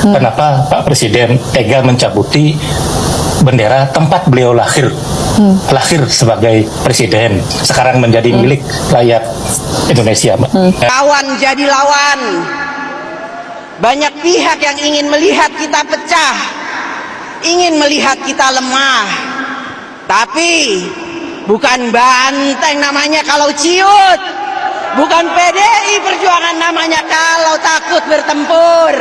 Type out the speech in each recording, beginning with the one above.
Kenapa Pak Presiden tega mencabuti bendera tempat beliau lahir, lahir sebagai presiden, sekarang menjadi milik rakyat Indonesia, Mbak. Lawan jadi lawan. Banyak pihak yang ingin melihat kita pecah, ingin melihat kita lemah. Tapi bukan banteng namanya kalau ciut, bukan PDI Perjuangan namanya kalau takut bertempur.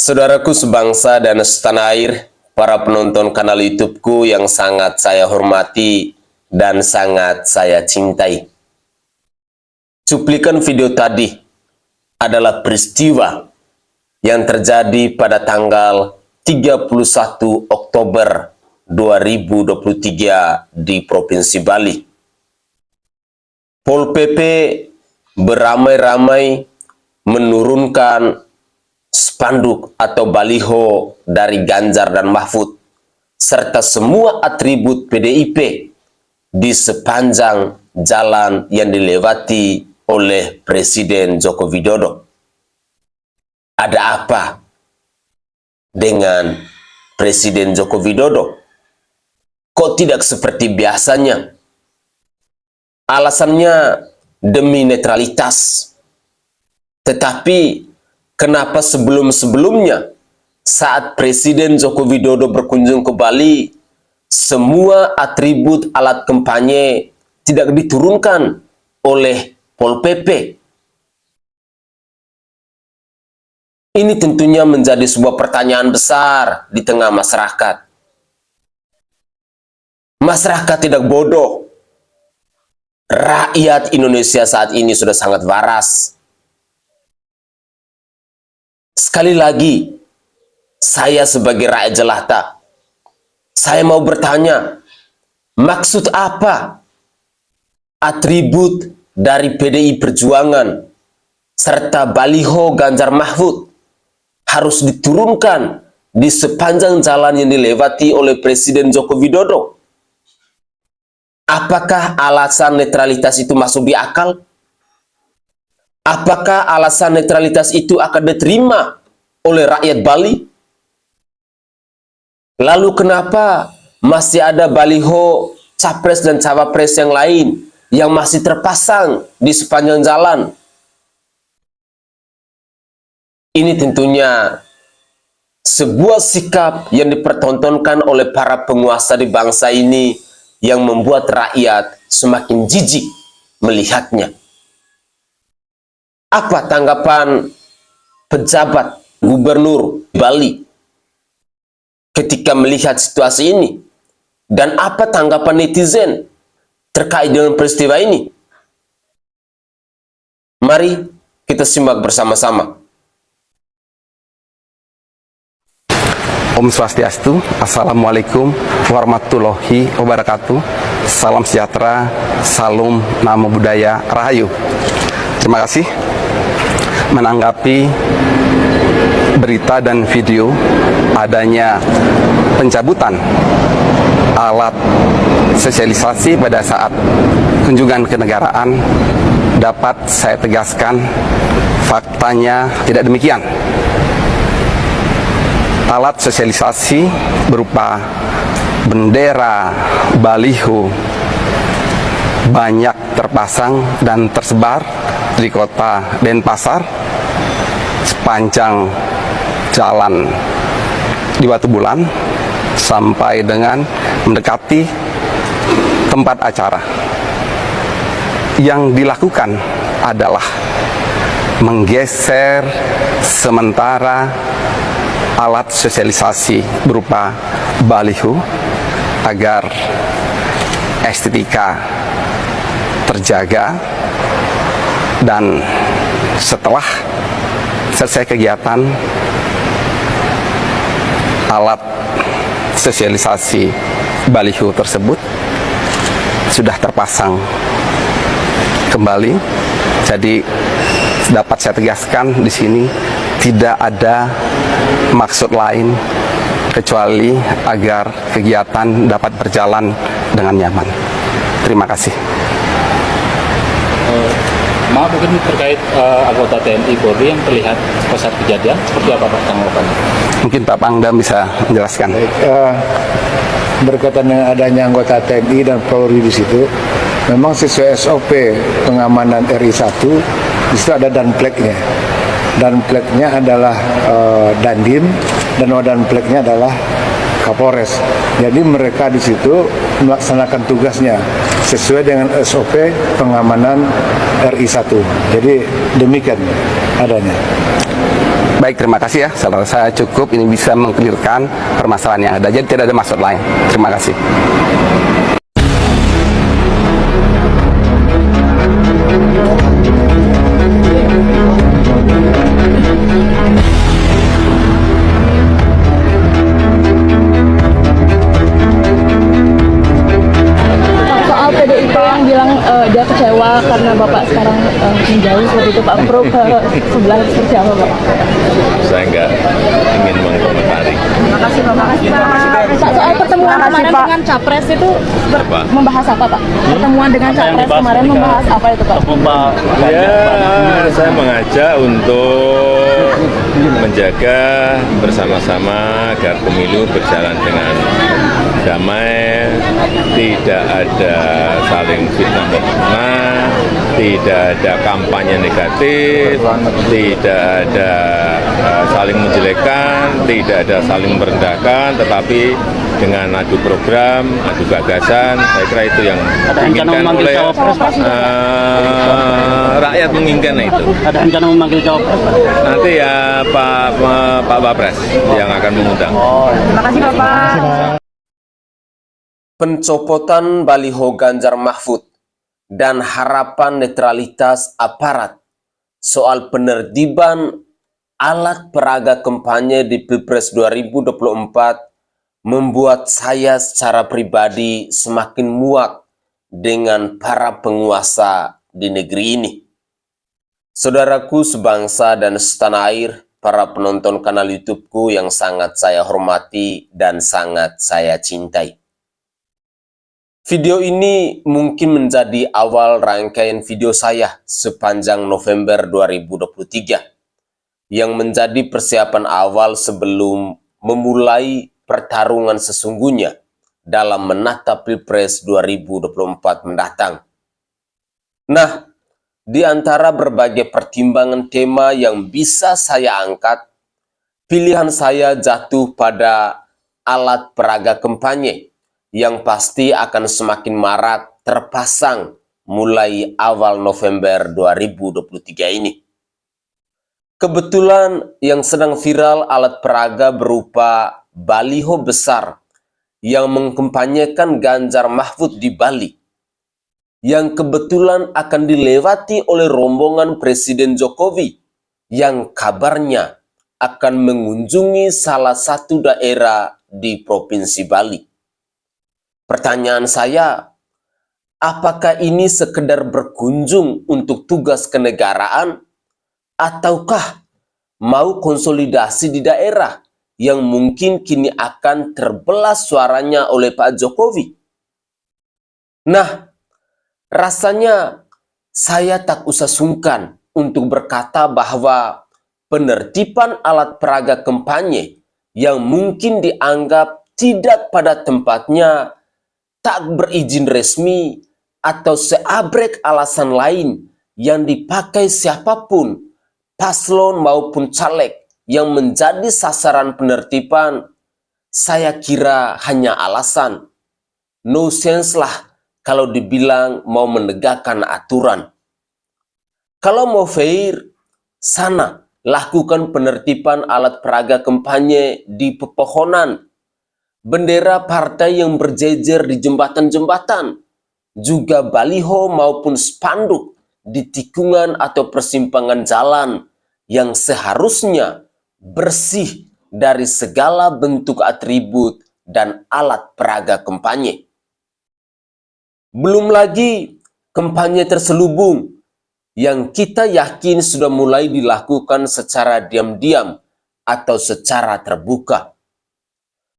Saudaraku sebangsa dan setanah air, para penonton kanal YouTubeku yang sangat saya hormati dan sangat saya cintai. Cuplikan video tadi adalah peristiwa yang terjadi pada tanggal 31 Oktober 2023 di Provinsi Bali. Pol PP beramai-ramai menurunkan spanduk atau baliho dari Ganjar dan Mahfud serta semua atribut PDIP di sepanjang jalan yang dilewati oleh Presiden Joko Widodo. Ada apa dengan Presiden Joko Widodo? Kok tidak seperti biasanya? Alasannya demi netralitas. Tetapi kenapa sebelum-sebelumnya saat Presiden Joko Widodo berkunjung ke Bali, semua atribut alat kampanye tidak diturunkan oleh Pol PP? Ini tentunya menjadi sebuah pertanyaan besar di tengah masyarakat. Masyarakat tidak bodoh. Rakyat Indonesia saat ini sudah sangat waras. Sekali lagi, saya sebagai rakyat jelata, saya mau bertanya, maksud apa atribut dari PDI Perjuangan serta baliho Ganjar Mahfud harus diturunkan di sepanjang jalan yang dilewati oleh Presiden Joko Widodo? Apakah alasan netralitas itu masuk di akal? Apakah alasan netralitas itu akan diterima oleh rakyat Bali? Lalu kenapa masih ada baliho capres dan cawapres yang lain yang masih terpasang di sepanjang jalan? Ini tentunya sebuah sikap yang dipertontonkan oleh para penguasa di bangsa ini yang membuat rakyat semakin jijik melihatnya. Apa tanggapan pejabat Gubernur Bali ketika melihat situasi ini? Dan apa tanggapan netizen terkait dengan peristiwa ini? Mari kita simak bersama-sama. Om Swastiastu, Assalamualaikum warahmatullahi wabarakatuh. Salam sejahtera, salam namo buddhaya, rahayu. Terima kasih. Menanggapi berita dan video adanya pencabutan alat sosialisasi pada saat kunjungan kenegaraan, dapat saya tegaskan faktanya tidak demikian. Alat sosialisasi berupa bendera, baliho banyak terpasang dan tersebar di kota Denpasar sepanjang jalan di Batu Bulan sampai dengan mendekati tempat acara. Yang dilakukan adalah menggeser sementara alat sosialisasi berupa baliho agar estetika terjaga, dan setelah selesai kegiatan alat sosialisasi baliho tersebut sudah terpasang kembali. Jadi dapat saya tegaskan di sini tidak ada maksud lain kecuali agar kegiatan dapat berjalan dengan nyaman. Terima kasih. Maaf, mungkin terkait anggota TNI Polri yang terlihat pada saat kejadian, seperti apa Pak tanggapannya? Mungkin Pak Pangdam bisa menjelaskan. Berkaitan dengan adanya anggota TNI dan Polri di situ, memang sesuai SOP pengamanan RI 1, di situ ada danpleknya. Danpleknya adalah Dandim dan danpleknya adalah Kapolres. Jadi mereka di situ melaksanakan tugasnya sesuai dengan SOP pengamanan RI 1. Jadi demikian adanya. Baik, terima kasih ya. Saya cukup ini bisa mengklirkan permasalahan yang ada. Jadi tidak ada maksud lain. Terima kasih. Soal PDIP yang bilang dia kecewa karena Bapak sekarang menjauh seperti itu, Pak Pro ke sebelah seperti apa, Pak? Saya nggak ingin mengkomentari. Terima kasih, Pak. Pak, soal pertemuan kemarin dengan Capres itu membahas apa, Pak? Pertemuan dengan Capres kemarin membahas apa itu, Pak? Ya, saya mengajak untuk menjaga bersama-sama agar pemilu berjalan dengan damai, tidak ada saling fitnah, tidak ada kampanye negatif, tidak ada saling menjelekkan, tidak ada saling merendahkan, tetapi dengan adu program, adu gagasan, saya kira itu yang diinginkan oleh rakyat menginginkan itu. Ada rencana memanggil cawapres, Pak? Nanti ya Pak Wapres yang akan mengundang. Terima kasih, Bapak. Pencopotan baliho Ganjar Mahfud dan harapan netralitas aparat soal penertiban alat peraga kampanye di Pilpres 2024 membuat saya secara pribadi semakin muak dengan para penguasa di negeri ini. Saudaraku sebangsa dan setanah air, para penonton kanal YouTube-ku yang sangat saya hormati dan sangat saya cintai. Video ini mungkin menjadi awal rangkaian video saya sepanjang November 2023 yang menjadi persiapan awal sebelum memulai pertarungan sesungguhnya dalam menata Pilpres 2024 mendatang. Nah, di antara berbagai pertimbangan tema yang bisa saya angkat, pilihan saya jatuh pada alat peraga kampanye yang pasti akan semakin marak terpasang mulai awal November 2023 ini. Kebetulan yang sedang viral alat peraga berupa baliho besar yang mengkampanyekan Ganjar Mahfud di Bali, yang kebetulan akan dilewati oleh rombongan Presiden Jokowi yang kabarnya akan mengunjungi salah satu daerah di Provinsi Bali. Pertanyaan saya, apakah ini sekedar berkunjung untuk tugas kenegaraan, ataukah mau konsolidasi di daerah yang mungkin kini akan terbelah suaranya oleh Pak Jokowi? Nah, rasanya saya tak usah sungkan untuk berkata bahwa penertiban alat peraga kampanye yang mungkin dianggap tidak pada tempatnya, tak berizin resmi, atau seabrek alasan lain yang dipakai siapapun, paslon maupun caleg yang menjadi sasaran penertiban, saya kira hanya alasan. No sense lah kalau dibilang mau menegakkan aturan. Kalau mau fair, sana lakukan penertiban alat peraga kampanye di pepohonan, bendera partai yang berjejer di jembatan-jembatan, juga baliho maupun spanduk di tikungan atau persimpangan jalan yang seharusnya bersih dari segala bentuk atribut dan alat peraga kampanye. Belum lagi kampanye terselubung yang kita yakin sudah mulai dilakukan secara diam-diam atau secara terbuka.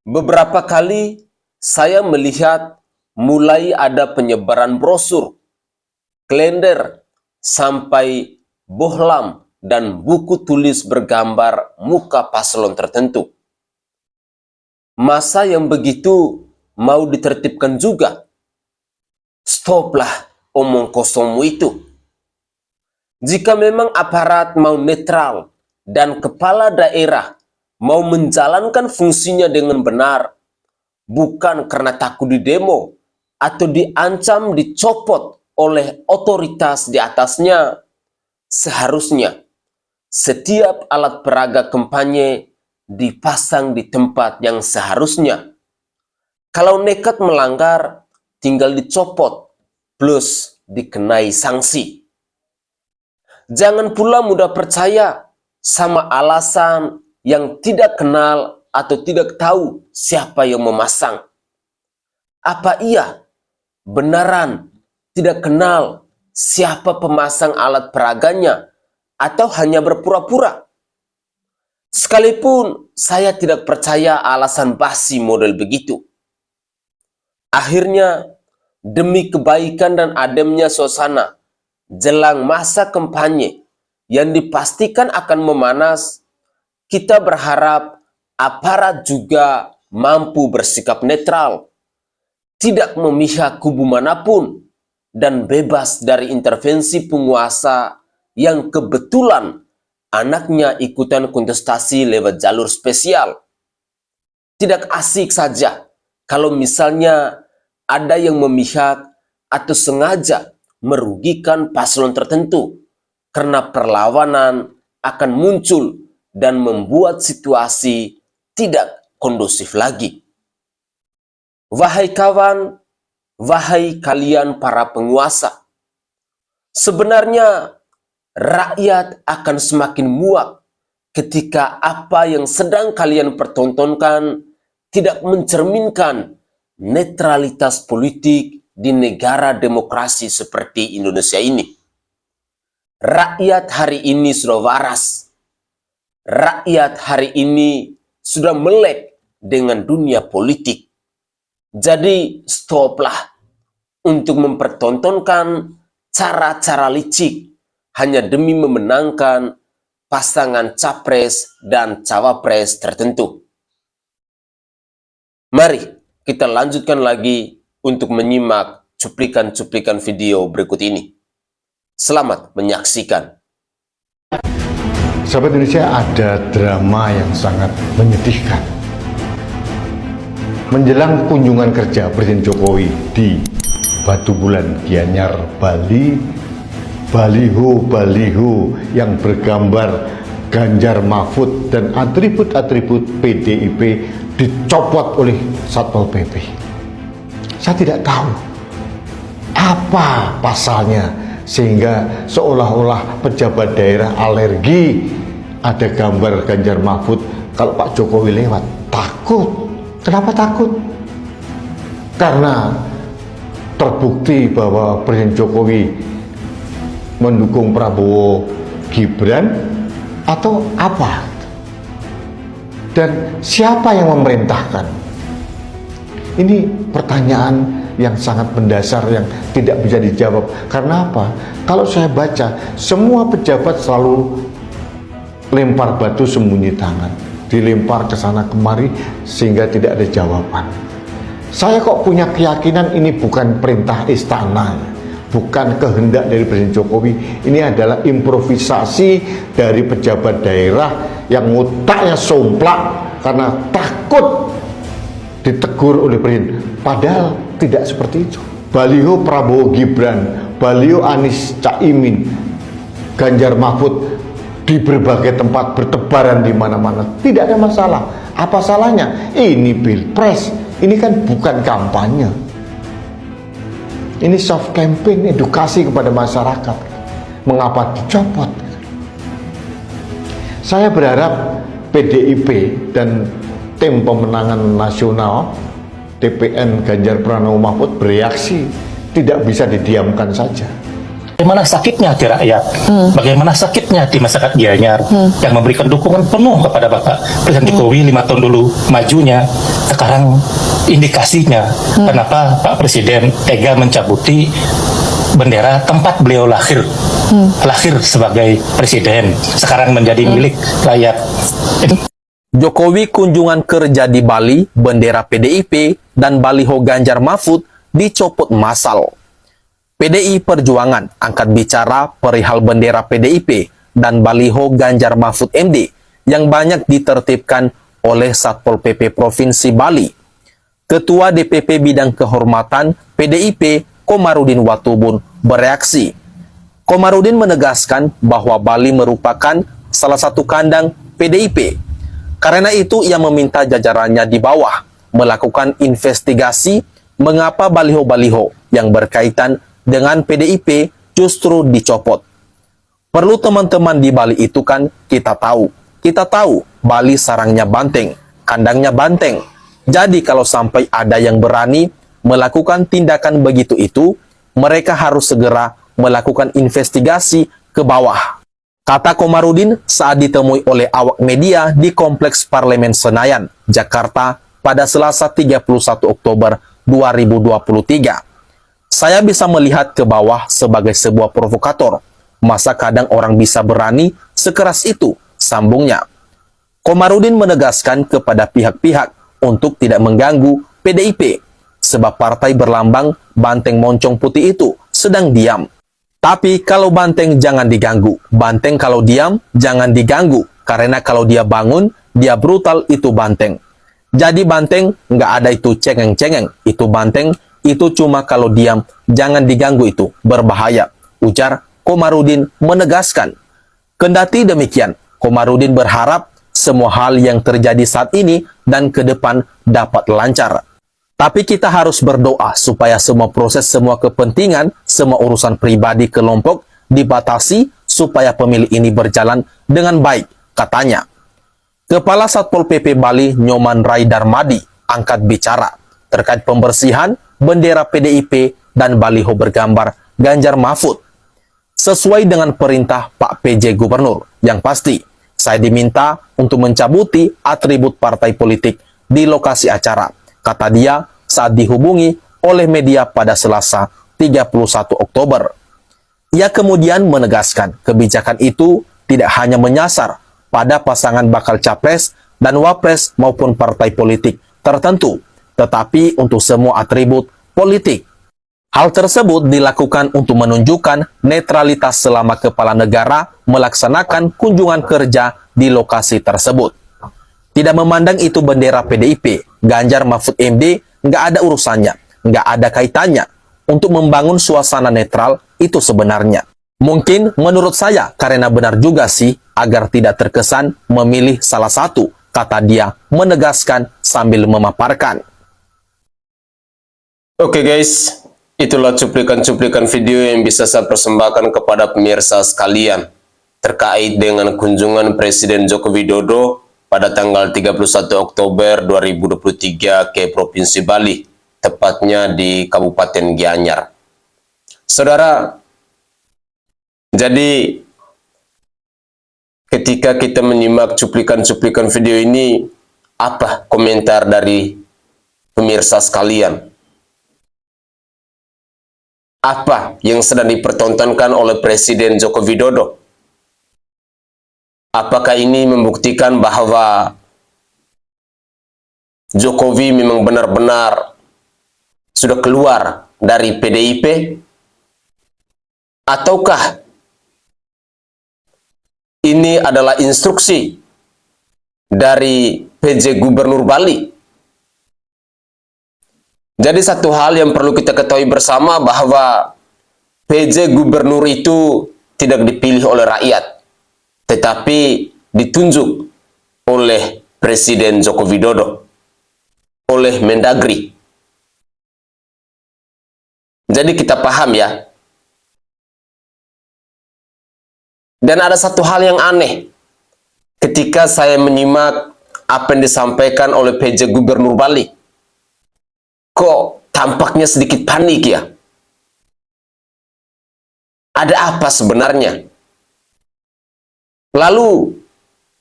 Beberapa kali saya melihat mulai ada penyebaran brosur, kalender, sampai bohlam dan buku tulis bergambar muka paslon tertentu. Masa yang begitu mau ditertibkan juga. Stoplah omong kosongmu itu. Jika memang aparat mau netral dan kepala daerah mau menjalankan fungsinya dengan benar, bukan karena takut didemo atau diancam dicopot oleh otoritas di atasnya, seharusnya setiap alat peraga kampanye dipasang di tempat yang seharusnya. Kalau nekat melanggar, tinggal dicopot plus dikenai sanksi. Jangan pula mudah percaya sama alasan yang tidak kenal atau tidak tahu siapa yang memasang. Apa iya benaran tidak kenal siapa pemasang alat peraganya atau hanya berpura-pura? Sekalipun saya tidak percaya alasan basi model begitu. Akhirnya, demi kebaikan dan ademnya suasana jelang masa kampanye yang dipastikan akan memanas, kita berharap aparat juga mampu bersikap netral, tidak memihak kubu manapun, dan bebas dari intervensi penguasa yang kebetulan anaknya ikutan kontestasi lewat jalur spesial. Tidak asik saja kalau misalnya ada yang memihak atau sengaja merugikan paslon tertentu karena perlawanan akan muncul dan membuat situasi tidak kondusif lagi. Wahai kawan, wahai kalian para penguasa, sebenarnya rakyat akan semakin muak ketika apa yang sedang kalian pertontonkan tidak mencerminkan netralitas politik di negara demokrasi seperti Indonesia ini. Rakyat hari ini sudah waras. Rakyat hari ini sudah melek dengan dunia politik. Jadi stoplah untuk mempertontonkan cara-cara licik hanya demi memenangkan pasangan capres dan cawapres tertentu. Mari kita lanjutkan lagi untuk menyimak cuplikan-cuplikan video berikut ini. Selamat menyaksikan. Sahabat Indonesia, ada drama yang sangat menyedihkan. Menjelang kunjungan kerja Presiden Jokowi di Batu Bulan, Gianyar, Bali, baliho-baliho yang bergambar Ganjar Mahfud dan atribut-atribut PDIP dicopot oleh Satpol PP. Saya tidak tahu apa pasalnya sehingga seolah-olah pejabat daerah alergi ada gambar Ganjar Mahfud kalau Pak Jokowi lewat. Takut. Kenapa takut? Karena terbukti bahwa Presiden Jokowi mendukung Prabowo Gibran atau apa? Dan siapa yang memerintahkan? Ini pertanyaan yang sangat mendasar yang tidak bisa dijawab. Karena apa? Kalau saya baca, semua pejabat selalu lempar batu sembunyi tangan, dilempar ke sana kemari sehingga tidak ada jawaban. Saya kok punya keyakinan ini bukan perintah istana, bukan kehendak dari Presiden Jokowi. Ini adalah improvisasi dari pejabat daerah yang otaknya somplak karena takut ditegur oleh Presiden. Padahal tidak seperti itu. Baliho Prabowo Gibran, baliho Anies Caimin, Ganjar Mahfud di berbagai tempat bertebaran di mana-mana. Tidak ada masalah. Apa salahnya? Ini pilpres. Ini kan bukan kampanye. Ini soft campaign, edukasi kepada masyarakat. Mengapa dicopot? Saya berharap PDIP dan tim pemenangan nasional TPN Ganjar Pranowo Mahfud bereaksi, tidak bisa didiamkan saja. Bagaimana sakitnya hati rakyat, bagaimana sakitnya di masyarakat Gianyar yang memberikan dukungan penuh kepada Bapak Presiden Jokowi 5 tahun dulu majunya, sekarang indikasinya kenapa Pak Presiden tega mencabuti bendera tempat beliau lahir sebagai presiden, sekarang menjadi milik rakyat. Jokowi kunjungan kerja di Bali, bendera PDIP dan baliho Ganjar Mahfud dicopot massal. PDI Perjuangan angkat bicara perihal bendera PDIP dan baliho Ganjar Mahfud MD yang banyak ditertibkan oleh Satpol PP Provinsi Bali. Ketua DPP Bidang Kehormatan PDIP Komarudin Watubun bereaksi. Komarudin menegaskan bahwa Bali merupakan salah satu kandang PDIP. Karena itu ia meminta jajarannya di bawah melakukan investigasi mengapa baliho-baliho yang berkaitan dengan PDIP justru dicopot. Perlu teman-teman di Bali itu kan kita tahu Bali sarangnya banteng, kandangnya banteng. Jadi kalau sampai ada yang berani melakukan tindakan begitu itu, mereka harus segera melakukan investigasi ke bawah. Kata Komarudin saat ditemui oleh awak media di Kompleks Parlemen Senayan, Jakarta pada Selasa 31 Oktober 2023. Saya bisa melihat ke bawah sebagai sebuah provokator. Masa kadang orang bisa berani sekeras itu, sambungnya. Komarudin menegaskan kepada pihak-pihak untuk tidak mengganggu PDIP, sebab partai berlambang banteng moncong putih itu sedang diam. Tapi kalau banteng jangan diganggu, banteng kalau diam jangan diganggu, karena kalau dia bangun, dia brutal itu banteng. Jadi banteng nggak ada itu cengeng-cengeng, itu banteng, itu cuma kalau diam, jangan diganggu itu, berbahaya, ujar Komarudin menegaskan. Kendati demikian, Komarudin berharap semua hal yang terjadi saat ini dan ke depan dapat lancar. Tapi kita harus berdoa supaya semua proses, semua kepentingan, semua urusan pribadi kelompok dibatasi supaya pemilih ini berjalan dengan baik, katanya. Kepala Satpol PP Bali Nyoman Rai Darmadi angkat bicara terkait pembersihan bendera PDIP dan baliho bergambar Ganjar Mahfud. Sesuai dengan perintah Pak PJ Gubernur, yang pasti saya diminta untuk mencabuti atribut partai politik di lokasi acara, kata dia saat dihubungi oleh media pada Selasa 31 Oktober. Ia kemudian menegaskan kebijakan itu tidak hanya menyasar pada pasangan bakal capres dan wapres maupun partai politik tertentu, tetapi untuk semua atribut politik. Hal tersebut dilakukan untuk menunjukkan netralitas selama kepala negara melaksanakan kunjungan kerja di lokasi tersebut. Tidak memandang itu bendera PDIP, Ganjar Mahfud MD nggak ada urusannya, nggak ada kaitannya. Untuk membangun suasana netral itu sebenarnya. Mungkin menurut saya karena benar juga sih agar tidak terkesan memilih salah satu, kata dia menegaskan sambil memaparkan. Oke guys, itulah cuplikan-cuplikan video yang bisa saya persembahkan kepada pemirsa sekalian terkait dengan kunjungan Presiden Joko Widodo pada tanggal 31 Oktober 2023 ke Provinsi Bali, tepatnya di Kabupaten Gianyar. Saudara, jadi ketika kita menyimak cuplikan-cuplikan video ini, apa komentar dari pemirsa sekalian? Apa yang sedang dipertontonkan oleh Presiden Joko Widodo? Apakah ini membuktikan bahwa Jokowi memang benar-benar sudah keluar dari PDIP? Ataukah ini adalah instruksi dari PJ Gubernur Bali? Jadi satu hal yang perlu kita ketahui bersama bahwa PJ Gubernur itu tidak dipilih oleh rakyat, tetapi ditunjuk oleh Presiden Joko Widodo, oleh Mendagri. Jadi kita paham ya. Dan ada satu hal yang aneh ketika saya menyimak apa yang disampaikan oleh PJ Gubernur Bali. Kok tampaknya sedikit panik ya? Ada apa sebenarnya? Lalu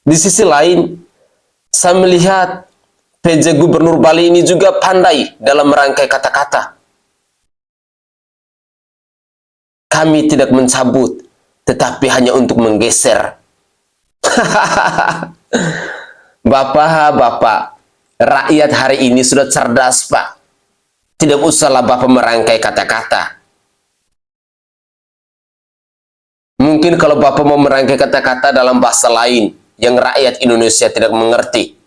di sisi lain saya melihat PJ Gubernur Bali ini juga pandai dalam merangkai kata-kata. Kami tidak mencabut, tetapi hanya untuk menggeser. Bapak, rakyat hari ini sudah cerdas, Pak. Tidak usahlah Bapak merangkai kata-kata. Mungkin kalau Bapak mau merangkai kata-kata dalam bahasa lain yang rakyat Indonesia tidak mengerti.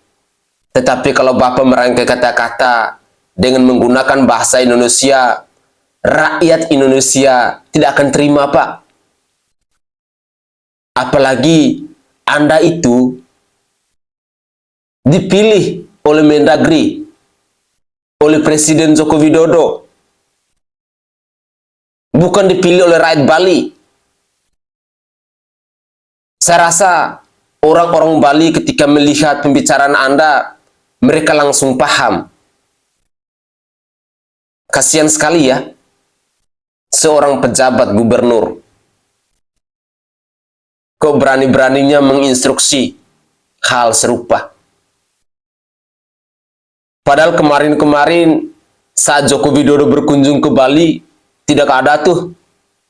Tetapi kalau Bapak merangkai kata-kata dengan menggunakan bahasa Indonesia, rakyat Indonesia tidak akan terima, Pak. Apalagi Anda itu dipilih oleh Mendagri, oleh Presiden Joko Widodo, bukan dipilih oleh rakyat Bali. Saya rasa orang-orang Bali ketika melihat pembicaraan Anda, mereka langsung paham. Kasihan sekali ya, seorang pejabat gubernur kok berani-beraninya menginstruksi hal serupa. Padahal kemarin-kemarin saat Joko Widodo berkunjung ke Bali, tidak ada tuh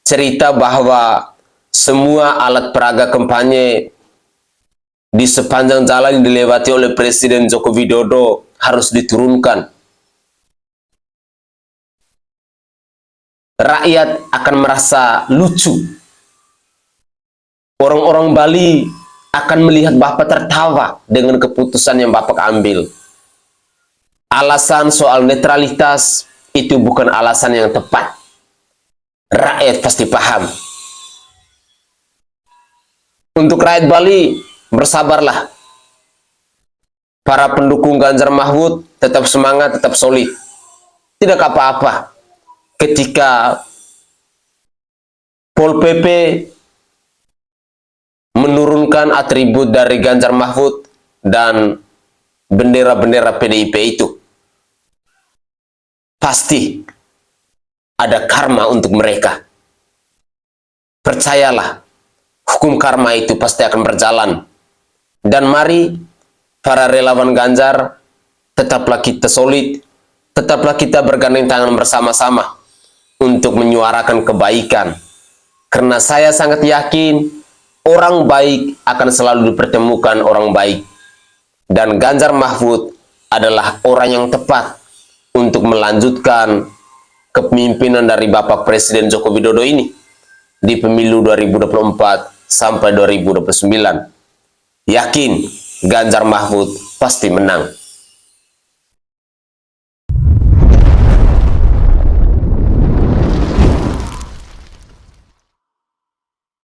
cerita bahwa semua alat peraga kampanye di sepanjang jalan yang dilewati oleh Presiden Joko Widodo harus diturunkan. Rakyat akan merasa lucu. Orang-orang Bali akan melihat Bapak tertawa dengan keputusan yang Bapak ambil. Alasan soal netralitas itu bukan alasan yang tepat. Rakyat pasti paham. Untuk rakyat Bali, bersabarlah. Para pendukung Ganjar Mahfud tetap semangat, tetap solid. Tidak apa-apa ketika Pol PP menurunkan atribut dari Ganjar Mahfud dan bendera-bendera PDIP itu. Pasti ada karma untuk mereka. Percayalah, hukum karma itu pasti akan berjalan. Dan mari para relawan Ganjar, tetaplah kita solid, tetaplah kita bergandeng tangan bersama-sama untuk menyuarakan kebaikan. Karena saya sangat yakin orang baik akan selalu dipertemukan orang baik. Dan Ganjar Mahfud adalah orang yang tepat untuk melanjutkan kepemimpinan dari Bapak Presiden Joko Widodo ini di pemilu 2024 sampai 2029. Yakin Ganjar Mahfud pasti menang.